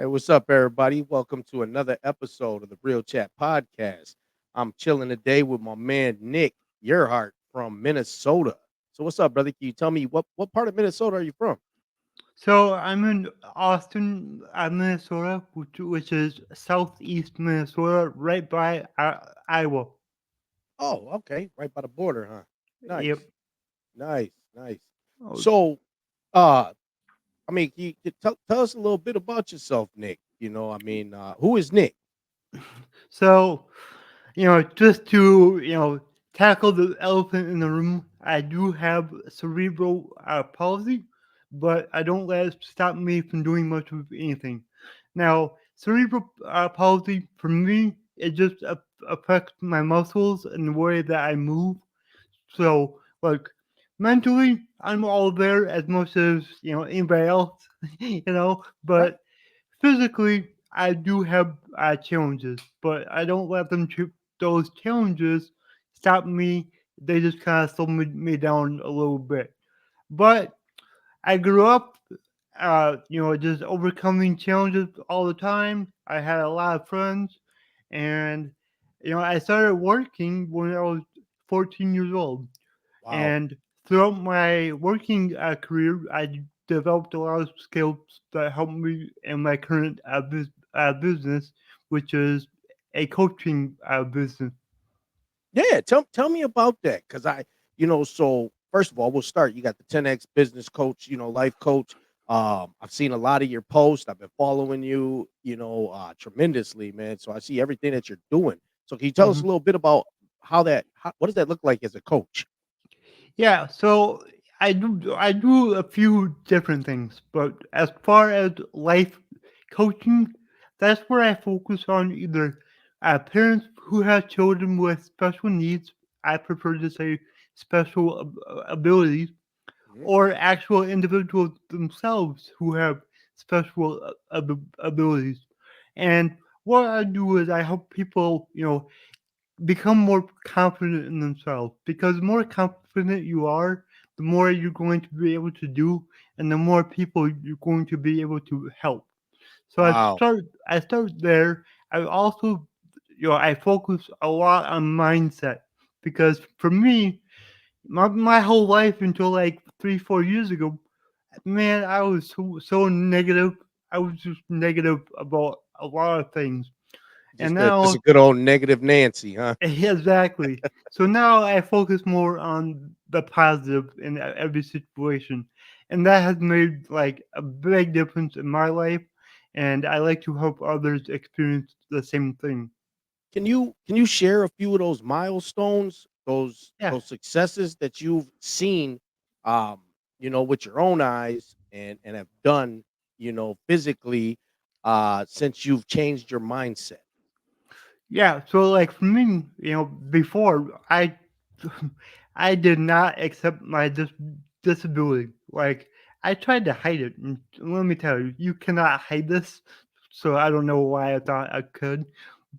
Hey, what's up, everybody? Welcome to another episode of the Real Chat Podcast. I'm chilling today with my man Nick Yerhart from Minnesota. So, what's up, brother? Can you tell me what part of Minnesota are you from? So I'm in Austin, Minnesota, which is southeast Minnesota, right by Iowa. Oh, okay, right by the border, huh? Yep. Nice, nice. Oh, So, uh, can you tell us a little bit about yourself, Nick. Who is Nick? So, just to tackle the elephant in the room, I do have cerebral palsy, but I don't let it stop me from doing much of anything. Now, cerebral palsy for me, it just affects my muscles and the way that I move. So, like, mentally, I'm all there as much as, anybody else, Right, but physically, I do have challenges, but I don't let those challenges stop me. They just kind of slow me down a little bit. But I grew up, just overcoming challenges all the time. I had a lot of friends, and I started working when I was 14 years old. wow. And throughout my working career, I developed a lot of skills that helped me in my current business, which is a coaching business. Yeah, tell me about that, because so first of all, we'll start. You got the 10x business coach, life coach. I've seen a lot of your posts. I've been following you, tremendously, man. So I see everything that you're doing. So can you tell us Mhm. a little bit about what does that look like as a coach? Yeah, so I do a few different things, but as far as life coaching, that's where I focus on either parents who have children with special needs. I prefer to say special abilities, Mhm. or actual individuals themselves who have special abilities. And what I do is I help people, become more confident in themselves, because the more confident you are, the more you're going to be able to do, and the more people you're going to be able to help. So Wow. I start there. I also, I focus a lot on mindset, because for me, my whole life until like 3 4 years ago, man, I was so negative. I was just negative about a lot of things. And Just a now good old negative Nancy, huh? exactly. So now I focus more on the positive in every situation. And that has made like a big difference in my life. And I like to help others experience the same thing. Can you share a few of those milestones, Yeah. those successes that you've seen, um, with your own eyes and have done, physically, since you've changed your mindset? Yeah. So like for me, before I did not accept my disability. Like I tried to hide it. And let me tell you, you cannot hide this. So I don't know why I thought I could.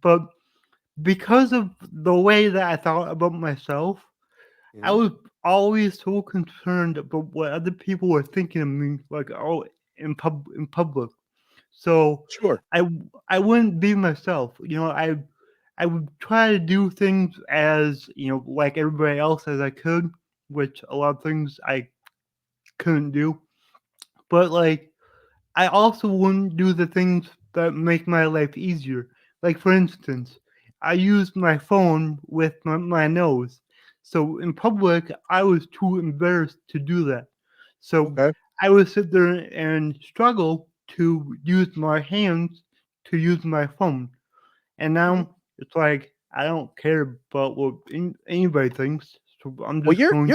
But because of the way that I thought about myself, I Mhm. was always so concerned about what other people were thinking of me, like in public. So Sure. I wouldn't be myself. I would try to do things as like everybody else as I could, which a lot of things I couldn't do. But like I also wouldn't do the things that make my life easier. Like, for instance, I used my phone with my nose. So in public, I was too embarrassed to do that. So Okay. I would sit there and struggle to use my hands to use my phone. And Mhm. now it's like, I don't care about what anybody thinks. So I'm Well, just going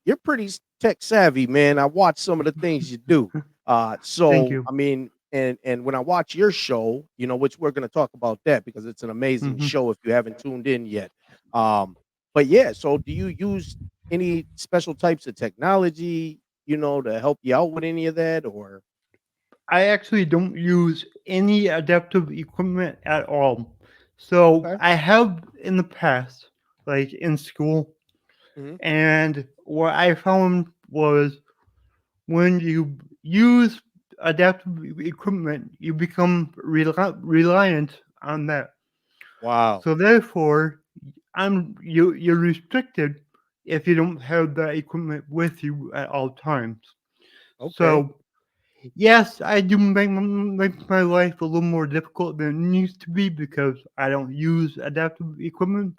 you're pretty tech savvy, man. I watch some of the things you do. thank So you. I mean, and when I watch your show, which we're going to talk about that because it's an amazing Hmm. show if you haven't tuned in yet. Um, but yeah, so do you use any special types of technology, to help you out with any of that, or I actually don't use any adaptive equipment at all. So okay? I have in the past, like in school, Hmm. and what I found was when you use adaptive equipment, you become reliant on that. Wow. So therefore, you're restricted if you don't have that equipment with you at all times. Okay. So yes, I do make my life a little more difficult than it needs to be because I don't use adaptive equipment.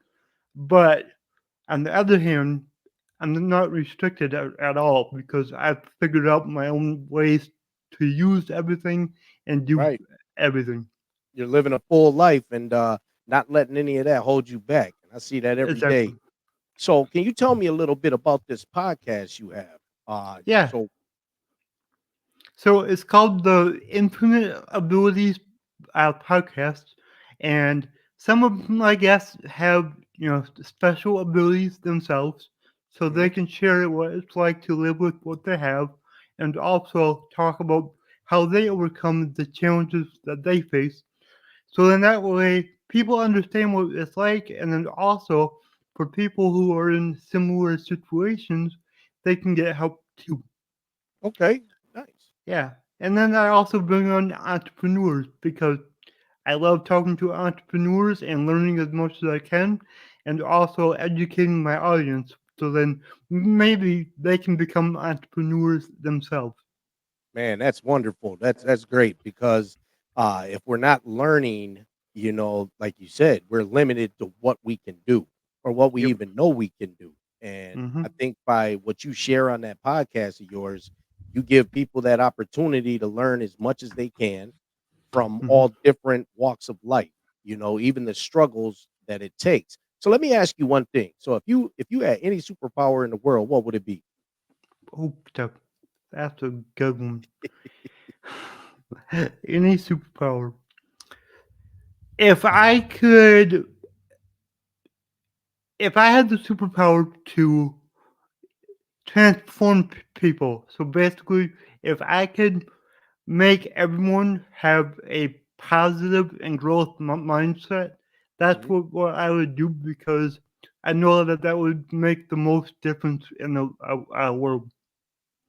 But on the other hand, I'm not restricted at all because I've figured out my own ways to use everything and do Right. everything. You're living a full life and not letting any of that hold you back. And I see that every day. Exactly. So, can you tell me a little bit about this podcast you have? Yeah. So, So it's called the Infinite Abilities podcast, and some of my guests have special abilities themselves, so they mhm, can share what it's like to live with what they have, and also talk about how they overcome the challenges that they face. So then that way, people understand what it's like, and then also for people who are in similar situations, they can get help too. okay, nice. Yeah. And then I also bring on entrepreneurs because I love talking to entrepreneurs and learning as much as I can and also educating my audience so then maybe they can become entrepreneurs themselves. Man, that's wonderful. That's great because if we're not learning, like you said, we're limited to what we can do or what we Yep. even know we can do. And Hmm. I think by what you share on that podcast of yours, you give people that opportunity to learn as much as they can from Hmm. all different walks of life, even the struggles that it takes. So let me ask you one thing. So if you had any superpower in the world, what would it be? Oh, that's a good one. Any superpower. If I could, if I had the superpower to transform people, so basically, if I could make everyone have a positive and growth mindset. That's Mhm. what I would do because I know that that would make the most difference in the world.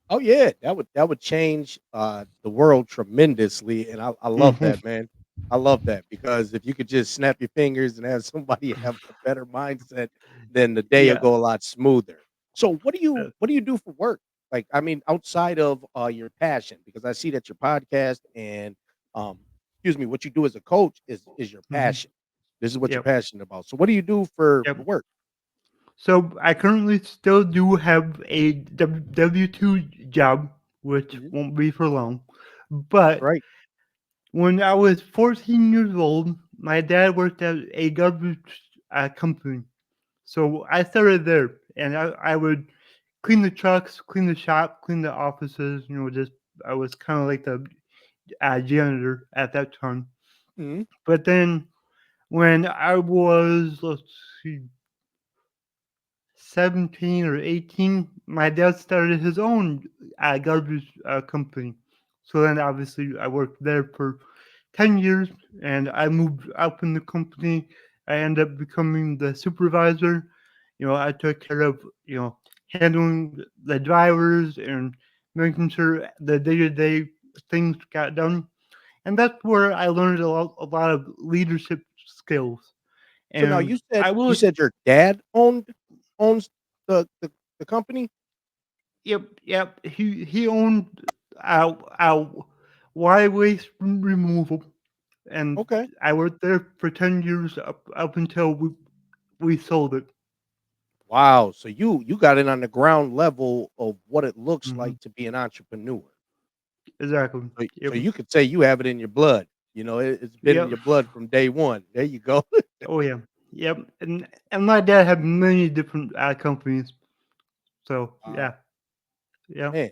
Oh yeah, that would change the world tremendously, and I love Hmm. that, man. I love that because if you could just snap your fingers and have somebody have a better mindset, then the day will Yeah. go a lot smoother. So what do uh, you what do you do for work? Like, I mean, outside of your passion, because I see that your podcast and um, excuse me, what you do as a coach is your mhm. passion. This is what you're Yep. passionate about. So what do you do for Yep. work? So I currently still do have a W-2 job, which Mhm. won't be for long. But Right. when I was 14 years old, my dad worked at a garbage company. So I started there, and I would clean the trucks, clean the shop, clean the offices. Just I was kind of like the janitor at that time. Mhm. But then when I was, let's see, 17 or 18, my dad started his own garbage company. So then obviously I worked there for 10 years and I moved up in the company. I ended up becoming the supervisor. I took care of, handling the drivers and making sure the day to day things got done. And that's where I learned a lot of leadership skills. So now And I you will. said your dad owns the company? Yep. He owned our Y waste removal, and Okay. I worked there for 10 years up until we sold it. Wow, so you got it on the ground level of what it looks Hmm. like to be an entrepreneur. Exactly. So Yep. you could say you have it in your blood, it's been in Yep. your blood from day 1. There you go. Oh yeah. Yep. And my dad had many different companies. So Wow, yeah. Yeah. man,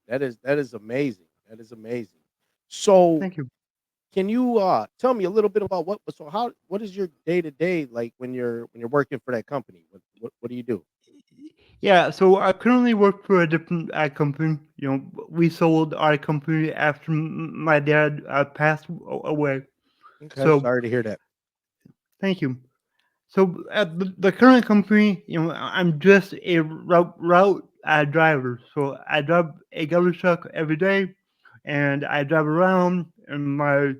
that is amazing. That is amazing. So, Thank you. can you, tell me a little bit about what is your day to day like when you're working for that company? What do you do? Yeah, so I currently work for a different company. We sold our company after my dad passed away. Okay, So sorry to hear that. thank you. So at the current company, I'm just a route driver. So I drive a garbage truck every day. and I drive around, and my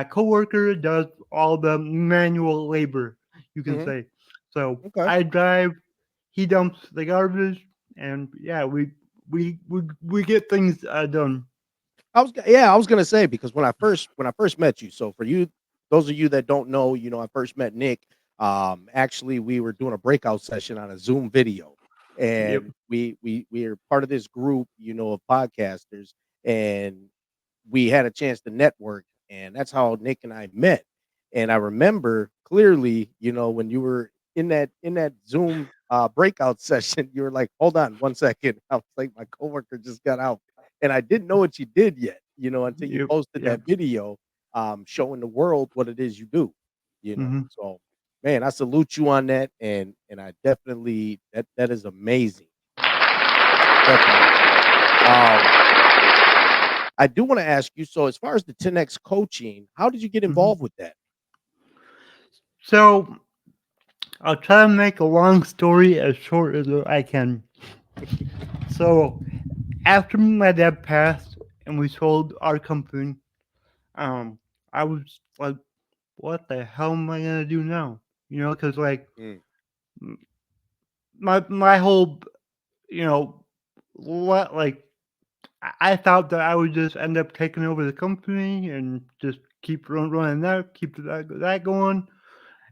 coworker does all the manual labor, you can Mhm. say. So Okay. I drive, he dumps the garbage, and yeah, we get things done. Yeah, I was gonna say because when I first met you, so for you, those of you that don't know, I first met Nick. Actually, we were doing a breakout session on a Zoom video, Yep. and we are part of this group, of podcasters, and we had a chance to network, and that's how Nick and I met. And I remember clearly, when you were in that Zoom breakout session, you were like, "Hold on one second." I was like, "My coworker just got out," and I didn't know what you did yet, until you Yep. posted Yep. that video, showing the world what it is you do. Hmm. So, man, I salute you on that, and I definitely that is amazing, definitely. Um, I do want to ask you. So, as far as the 10x coaching, how did you get Hmm. involved with that? So I'll try to make a long story as short as I can. So after my dad passed and we sold our company, um, I was like, "What the hell am I gonna do now?" Because like Mm, m- my whole what like I thought that I would just end up taking over the company and just keep running that, keep that going.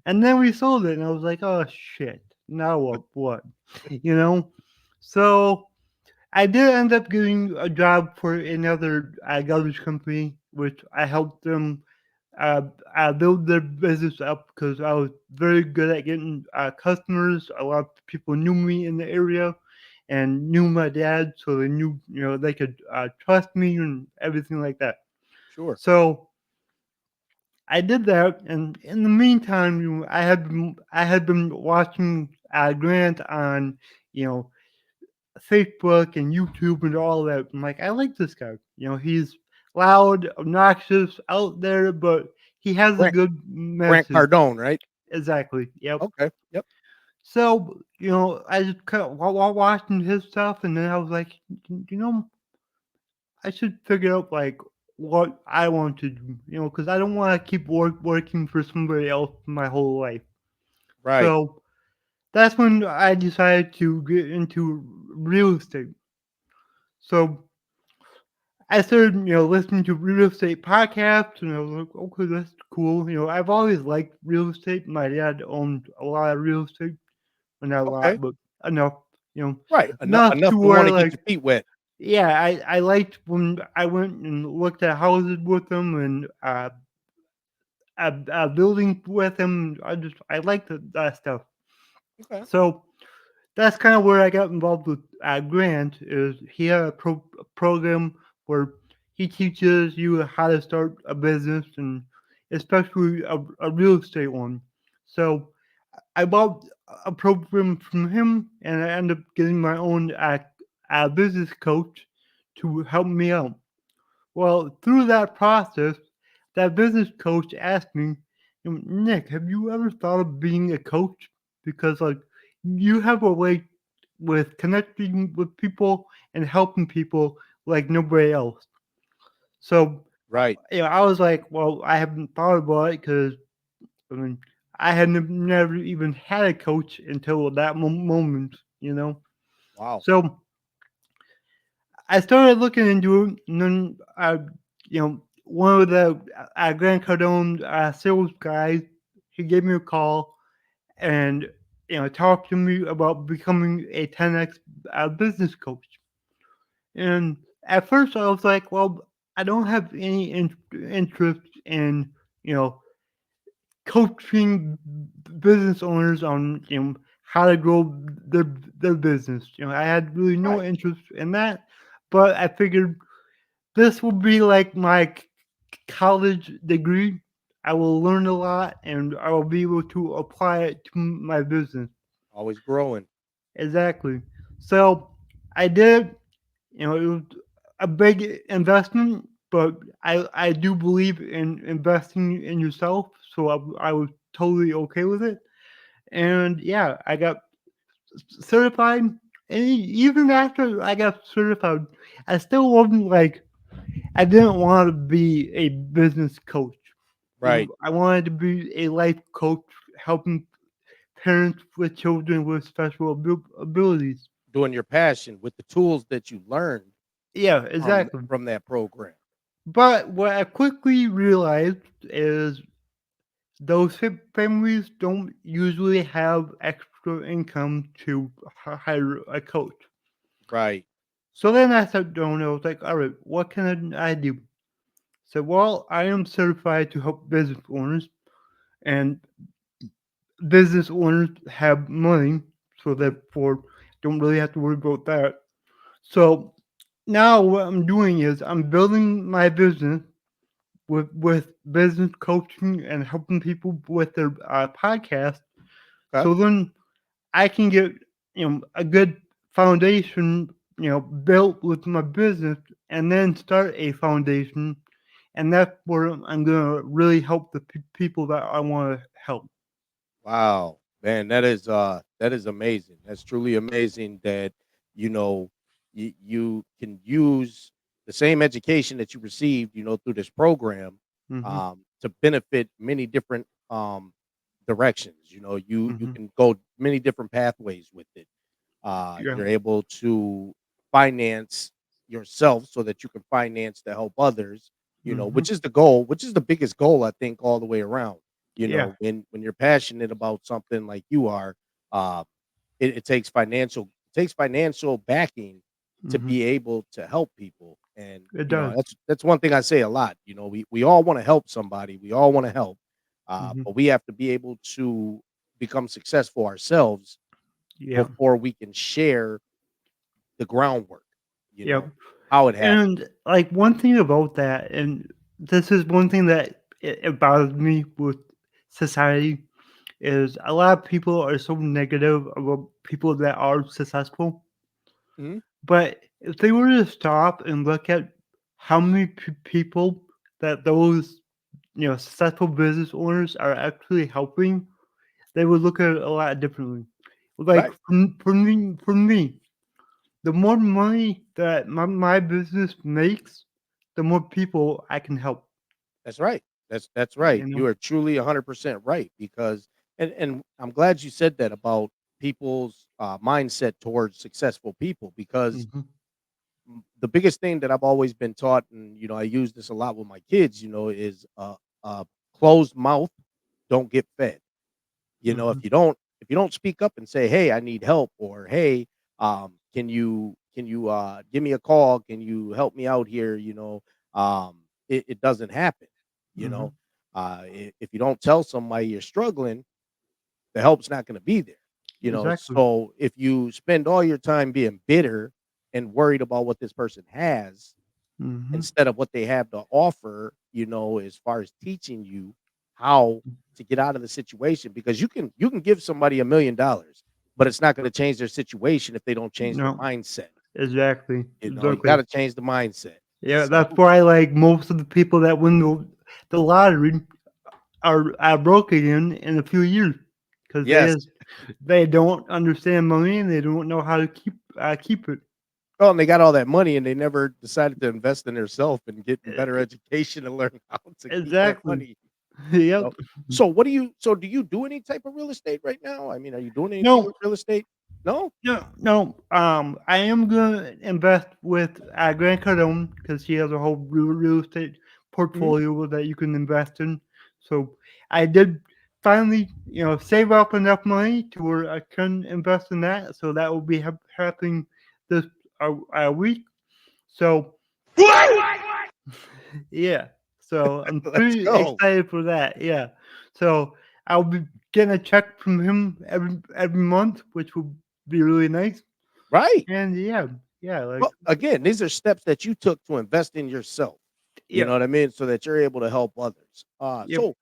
And then we sold it, and I was like, "Oh shit! Now what? What?" You know. So I did end up getting a job for another garbage company, which I helped them uh, build their business up because I was very good at getting customers. A lot of people knew me in the area and knew my dad, so they knew they could trust me and everything like that. sure. So I did that, and in the meantime, I had been watching Grant on you know Facebook and YouTube and all that. I'm like, I like this guy. He's loud, obnoxious, out there, but he has a Grant good Grant message. Cardone, right? Exactly. Yep. Okay. Yep. So, I just kind of watching his stuff, and then I was like, you know, I should figure out like what I want to do, because I don't want to keep working for somebody else my whole life. Right. So that's when I decided to get into real estate. So I started, listening to real estate podcasts, and I was like, okay, that's cool. I've always liked real estate. My dad owned a lot of real estate, well, not a Okay. lot, but enough, Right. Enough enough enough to to want where to get like, your feet wet. yeah, I liked when I went and looked at houses with them and building with them. I liked that stuff. Okay. So that's kind of where I got involved with Grant. Is he had a program where he teaches you how to start a business and especially a real estate one. So I bought a program from him, and I ended up getting my own business coach to help me out. Well, through that process, that business coach asked me, Nick, have you ever thought of being a coach? Because like you have a way with connecting with people and helping people like nobody else. So Right. I was like, well, I haven't thought about it because I mean, I had never even had a coach until that moment. Wow. So I started looking into it, and then one of the Grant Cardone sales guys, he gave me a call and talked to me about becoming a 10x business coach. And at first, I was like, well, I don't have any interest in you know coaching business owners on how to grow their their business. I had really no Right. interest in that, but I figured this will be like my college degree. I will learn a lot, and I will be able to apply it to my business. Always growing. Exactly. So I did. It was a big investment, but I do believe in investing in yourself. So I was totally okay with it. And yeah, I got certified. And even after I got certified, I still wasn't like I didn't want to be a business coach. Right. I wanted to be a life coach, helping parents with children with special abilities. Doing your passion with the tools that you learned Yeah, exactly. from that program. But what I quickly realized is those families don't usually have extra income to hire a coach. Right. So then I sat down and I was like, all right, what can I do? So, well, I am certified to help business owners, and business owners have money, so Mhm. therefore don't really have to worry about that. So now what I'm doing is I'm building my business with business coaching and helping people with their podcast. Okay. So then I can get a good foundation built with my business, and then start a foundation, and that's where I'm gonna really help the people that I want to help. Wow, man, that is amazing. That's truly amazing that you know you can use the same education that you received, through this program, Hmm. to benefit many different directions. You Hmm. can go many different pathways with it. Yeah. You're able to finance yourself so that you can finance to help others, Hmm. which is the goal, which is the biggest goal, I think, all the way around. Yeah. When you're passionate about something like you are, uh, it takes financial backing to Hmm. be able to help people. And, It does. that's one thing I say a lot. We all want to help somebody, we all want to help, Hmm. but we have to be able to become successful ourselves Yeah. before we can share the groundwork, Yep. how it happened. And like one thing about that, and this is one thing that it bothers me with society, is a lot of people are so negative about people that are successful. Mhm. But if they were to stop and look at how many people that those successful business owners are actually helping, they would look at it a lot differently. Like Right. for me, the more money that my business makes, the more people I can help. That's right. That's right. You know. You are truly 100% right because and I'm glad you said that about people's mindset towards successful people because Hmm. the biggest thing that I've always been taught, and I use this a lot with my kids, is closed mouth don't get fed. Hmm. If you don't speak up and say, "Hey, I need help," or "Hey, can you give me a call? Can you help me out here?" It doesn't happen. You know, Hmm. if you don't tell somebody you're struggling, the help's not going to be there. Exactly. So if you spend all your time being bitter and worried about what this person has Hmm. instead of what they have to offer, as far as teaching you how to get out of the situation because you can give somebody $1,000,000, but it's not going to change their situation if they don't change their No. mindset. Exactly. You got Exactly. to change the mindset. Yeah, So that's why like most of the people that win the lottery are broke again in a few years because yes. they don't understand money and they don't know how to keep it. Well, and they got all that money and they never decided to invest in themselves and get E- better e- education and learn how to keep that Exactly. money. You Yep. know? So do you do any type of real estate right now? I mean, are you doing anything No, with real estate? No? no, no. I am gonna invest with Grant Cardone because he has a whole real estate Mhm. portfolio that you can invest in. So I did finally, save up enough money to where I can invest in that. So that will be happening this week. So yeah, so I'm Let's pretty go. excited for that. Yeah, so I'll be getting a check from him every month, which will be really nice. Right. And yeah, yeah, like Well, again, these are steps that you took to invest in yourself. You know yep, what I mean? So that you're able to help others. yep, So,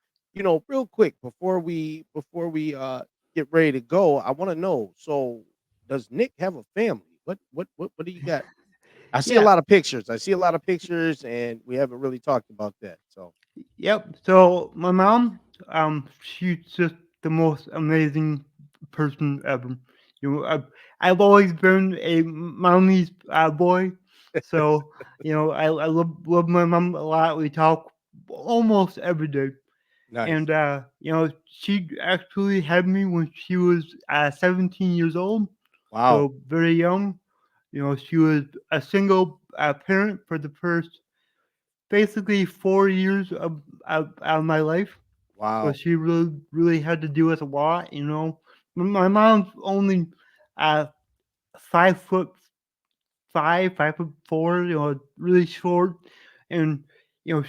real quick before we get ready to go, I want to know. So, does Nick have a family? What do you got? I see a yeah, lot of pictures. I see a lot of pictures, and we haven't really talked about that. So, yep. So my mom, she's just the most amazing person ever. I've always been a mommy's boy. So, I love my mom a lot. We talk almost every day. Nice. And, she actually had me when she was 17 years old. Wow. So very young. She was a single parent for the first basically 4 years of my life. So Wow. she really had to deal with a lot. My mom's only uh, 5 foot 5 foot 4, really short, and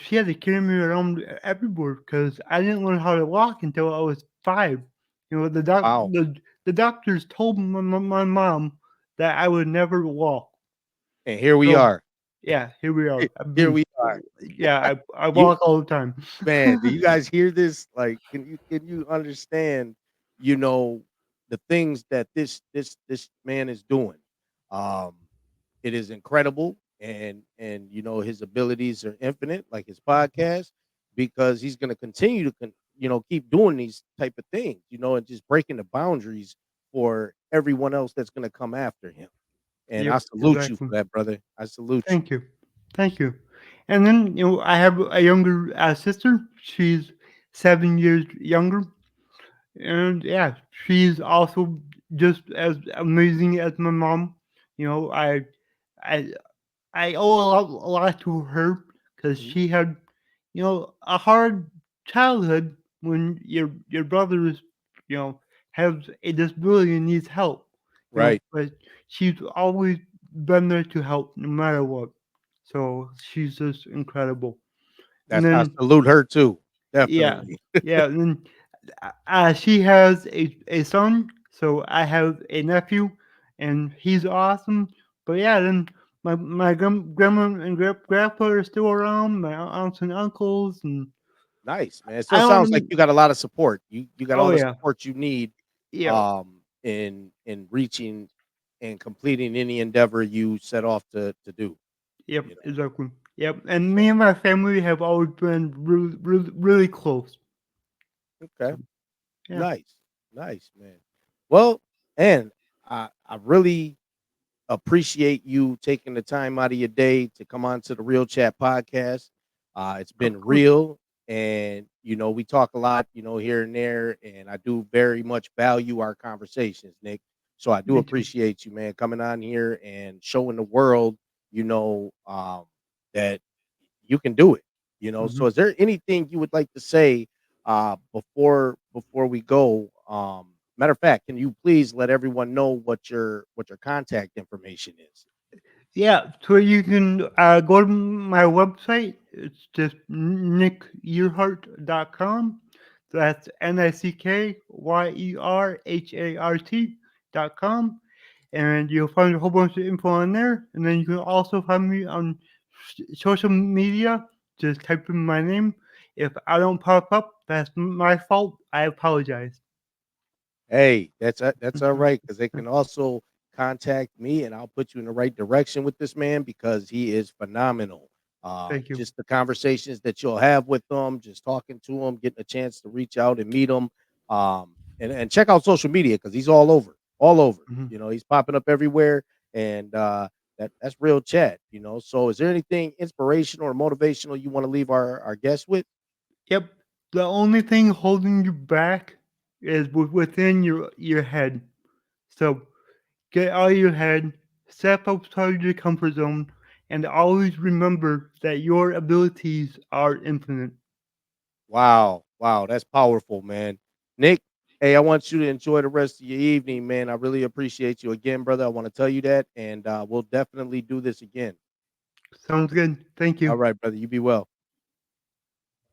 she had to carry me around everywhere because I didn't learn how to walk until I was 5. Wow. The doctors told my mom that I would never walk. And here we So are. yeah, here we are. Here we are. Yeah, I You walk all the time. Man, do you guys hear this? Like, can you understand, you know, the things that this man is doing? Um, it is incredible, and his abilities are infinite, like his podcast, because he's going to continue to keep doing these type of things, and just breaking the boundaries for everyone else that's going to come after him. And Yep, I salute you exactly. for that, brother. I salute you. Thank you. Thank you. And then, I have a younger sister. She's 7 years younger. And yeah, she's also just as amazing as my mom. You know, I I I owe a lot to her because Mhm. she had, a hard childhood when your brother is, you know, has a disability and needs help. Right. But she's always been there to help no matter what. So she's just incredible. And I then salute her too. yeah, Definitely. yeah. And then she has a son, so I have a nephew, and he's awesome. But yeah, then my grandma and grandpa are still around, my aunts and uncles, and Nice, man. It I still sounds like don't. you got a lot of support. You got Oh all the yeah, support you need yeah, in reaching and completing any endeavor you set off to do, yep, you know. exactly, yep. And me So, and my family have always been really close. okay. So yeah, Nice. Nice, man. Well, and I really appreciate you taking the time out of your day to come on to the Real Chat podcast. It's of been course. real, and we talk a lot, here and there, and I do very much value our conversations, Nick. So I do Me too. appreciate you, man, coming on here and showing the world, that you can do it. Hmm. So is there anything you would like to say before we go? Matter of fact, can you please let everyone know what your contact information is? Yeah, so you can go to my website. It's just nickyerhart.com. So that's NICKYERHART.com. And you'll find a whole bunch of info on there. And then you can also find me on social media. Just type in my name. If I don't pop up, that's my fault. I apologize. Hey, that's all right, because they can also contact me, and I'll put you in the right direction with this man because he is phenomenal. Thank you. Just the conversations that you'll have with them, just talking to him, getting a chance to reach out and meet him, and check out social media because he's all over, all over. Mhm. He's popping up everywhere, and that's real chat. So, is there anything inspirational or motivational you want to leave our guests with? Yep. The only thing holding you back is within your head. So get out of your head, step outside your comfort zone, and always remember that your abilities are infinite. Wow. Wow, that's powerful, man. Nick, hey, I want you to enjoy the rest of your evening, man. I really appreciate you again, brother. I want to tell you that, and we'll definitely do this again. Sounds good. Thank All you. right, brother. You be well.